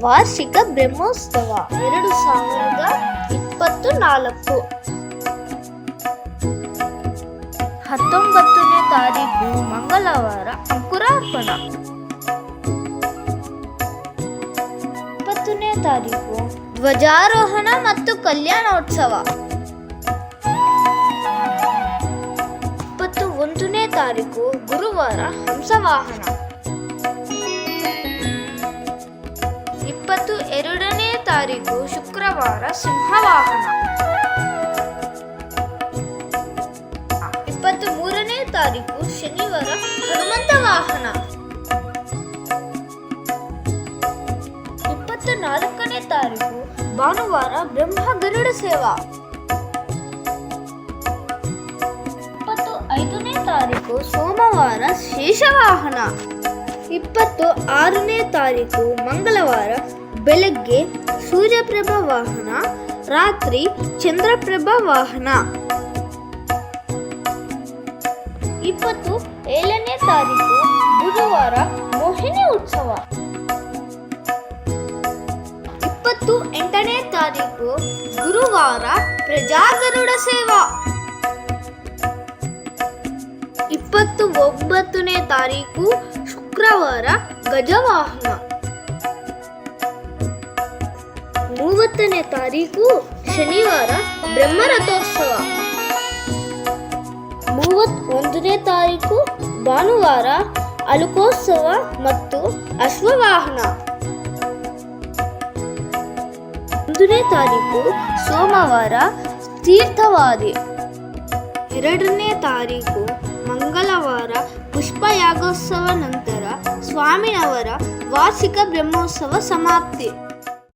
ವಾರ್ಷಿಕ ಬ್ರಹ್ಮೋತ್ಸವ 2024. 19ನೇ ತಾರೀಕು ಮಂಗಳವಾರ ಅಂಕುರಾರ್ಪಣ. 20ನೇ ತಾರೀಕು ಧ್ವಜಾರೋಹಣ ಮತ್ತು ಕಲ್ಯಾಣೋತ್ಸವ. 21ನೇ ತಾರೀಕು ಗುರುವಾರ ಹಂಸವಾಹನ. 22ನೇ ತಾರೀಕು ಶುಕ್ರವಾರ ಸಿಂಹವಾಹನ. 23ನೇ ತಾರೀಕು ಶನಿವಾರ ಹನುಮಂತ ವಾಹನ. 24ನೇ ತಾರೀಕು ಭಾನುವಾರ ಬ್ರಹ್ಮ ಗರುಡ ಸೇವಾ. 25ನೇ ತಾರೀಕು ಸೋಮವಾರ ಶೇಷವಾಹನ. 26ನೇ ತಾರೀಕು ಮಂಗಳವಾರ ಬೆಳಗ್ಗೆ ಸೂರ್ಯಪ್ರಭ ವಾಹನ, ರಾತ್ರಿ ಚಂದ್ರಪ್ರಭ ವಾಹನ. 27ನೇ ತಾರೀಕು ಬುಧವಾರ ಮೋಹಿನಿ ಉತ್ಸವ. 28ನೇ ತಾರೀಕು ಗುರುವಾರ ಪ್ರಜಾಗರುಡ ಸೇವಾ. 29ನೇ ತಾರೀಕು ಶುಕ್ರವಾರ ಗಜವಾಹನ. 30ನೇ ತಾರೀಕು ಶನಿವಾರ ಬ್ರಹ್ಮರಥೋತ್ಸವ. 31ನೇ ತಾರೀಕು ಭಾನುವಾರ ಅಲುಕೋತ್ಸವ ಮತ್ತು ಅಶ್ವವಾಹನ. 1ನೇ ತಾರೀಕು ಸೋಮವಾರ ತೀರ್ಥವಾದಿ. 2ನೇ ತಾರೀಕು ಮಂಗಳವಾರ ಪುಷ್ಪಯಾಗೋತ್ಸವ ನಂತರ ಸ್ವಾಮಿಯವರ ವಾರ್ಷಿಕ ಬ್ರಹ್ಮೋತ್ಸವ ಸಮಾಪ್ತಿ.